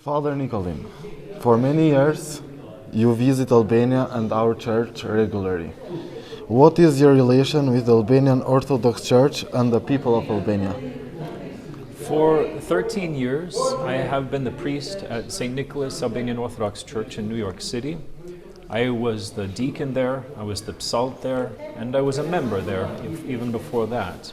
Father Nikodhim, for many years you visit Albania and our church regularly. What is your relation with the Albanian Orthodox Church and the people of Albania? For 13 years, I have been the priest at St. Nicholas Albanian Orthodox Church in New York City. I was the deacon there, I was the psalt there, and I was a member there even before that.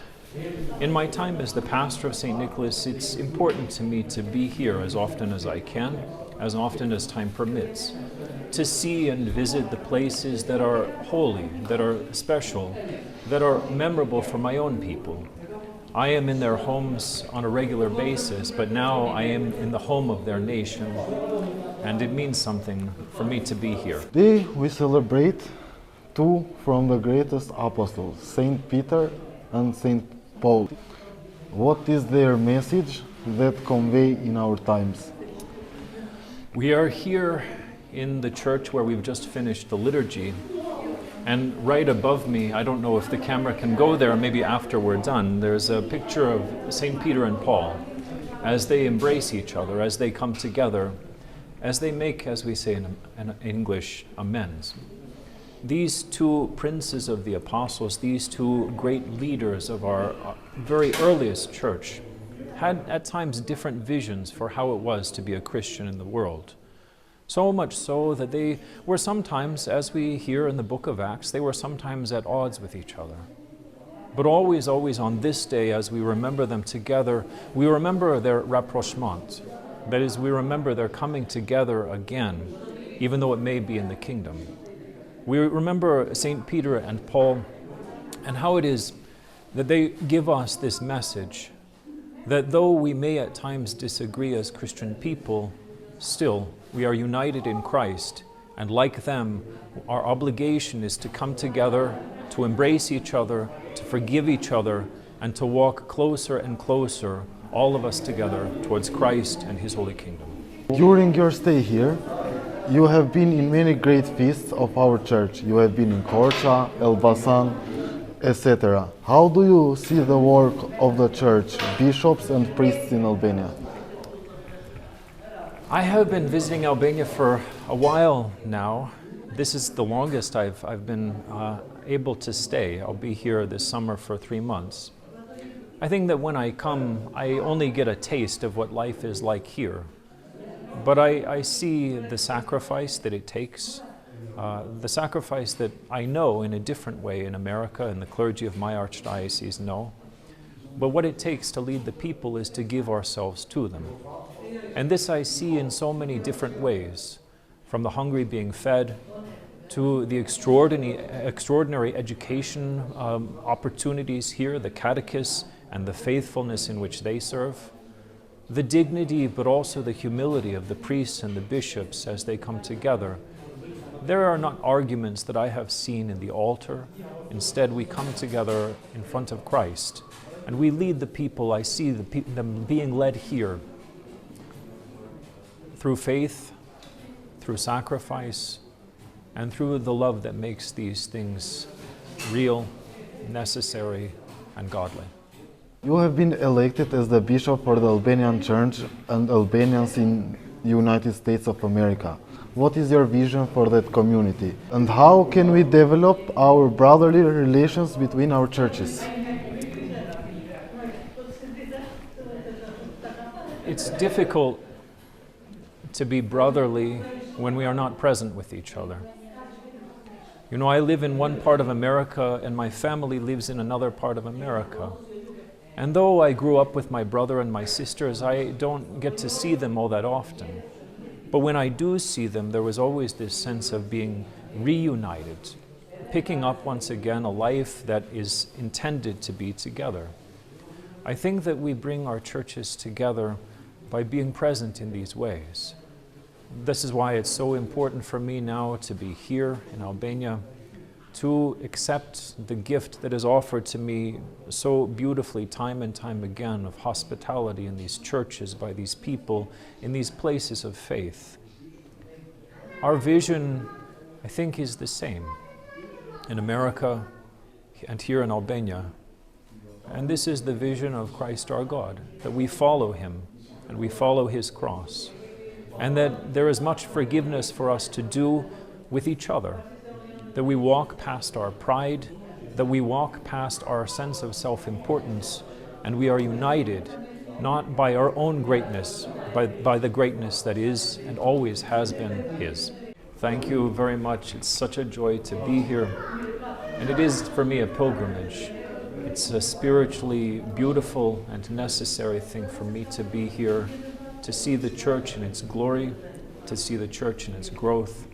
In my time as the pastor of St. Nicholas, it's important to me to be here as often as I can, as often as time permits, to see and visit the places that are holy, that are special, that are memorable for my own people. I am in their homes on a regular basis, but now I am in the home of their nation, and it means something for me to be here. Today we celebrate two from the greatest apostles, Saint Peter and Saint Paul. What is their message that convey in our times? We are here in the church where we've just finished the liturgy, and right above me, I don't know if the camera can go there, maybe after we're done, there's a picture of St. Peter and Paul as they embrace each other, as they come together, as they make, as we say in English, amends. These two princes of the apostles, these two great leaders of our very earliest church, had at times different visions for how it was to be a Christian in the world. So much so that they were sometimes, as we hear in the book of Acts, they were sometimes at odds with each other. But always on this day, as we remember them together, we remember their rapprochement. That is, we remember their coming together again, even though it may be in the kingdom. We remember St. Peter and Paul and how it is that they give us this message that though we may at times disagree as Christian people, still we are united in Christ, and like them, our obligation is to come together, to embrace each other, to forgive each other, and to walk closer and closer, all of us together, towards Christ and His Holy Kingdom. During your stay here, you have been in many great feasts of our church. You have been in Korçë, Elbasan, etc. How do you see the work of the church, bishops and priests in Albania? I have been visiting Albania for a while now. This is the longest I've been able to stay. I'll be here this summer for 3 months. I think that when I come, I only get a taste of what life is like here. But I see the sacrifice that it takes, the sacrifice that I know in a different way in America and the clergy of my archdiocese know. But what it takes to lead the people is to give ourselves to them. And this I see in so many different ways, from the hungry being fed, to the extraordinary education opportunities here, the catechists and the faithfulness in which they serve, the dignity but also the humility of the priests and the bishops as they come together. There are not arguments that I have seen in the altar. Instead, we come together in front of Christ and we lead the people. I see them being led here through faith, through sacrifice, and through the love that makes these things real, necessary, and godly. You have been elected as the bishop for the Albanian Church and Albanians in the United States of America. What is your vision for that community? And how can we develop our brotherly relations between our churches? It's difficult to be brotherly when we are not present with each other. You know, I live in one part of America and my family lives in another part of America. And though I grew up with my brother and my sisters, I don't get to see them all that often. But when I do see them, there was always this sense of being reunited, picking up once again a life that is intended to be together. I think that we bring our churches together by being present in these ways. This is why it's so important for me now to be here in Albania, to accept the gift that is offered to me so beautifully time and time again of hospitality in these churches by these people in these places of faith. Our vision, I think, is the same in America and here in Albania. And this is the vision of Christ our God, that we follow Him and we follow His cross. and that there is much forgiveness for us to do with each other, that we walk past our pride, that we walk past our sense of self-importance, and we are united not by our own greatness, but by the greatness that is and always has been His. Thank you very much. It's such a joy to be here, and it is for me a pilgrimage. It's a spiritually beautiful and necessary thing for me to be here, to see the church in its glory, to see the church in its growth,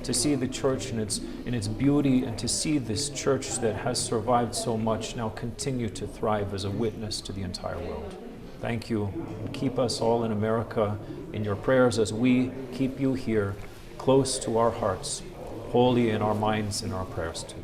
to see the church in its beauty, and to see this church that has survived so much now continue to thrive as a witness to the entire world. Thank you, and keep us all in America in your prayers as we keep you here, close to our hearts, holy in our minds and our prayers too.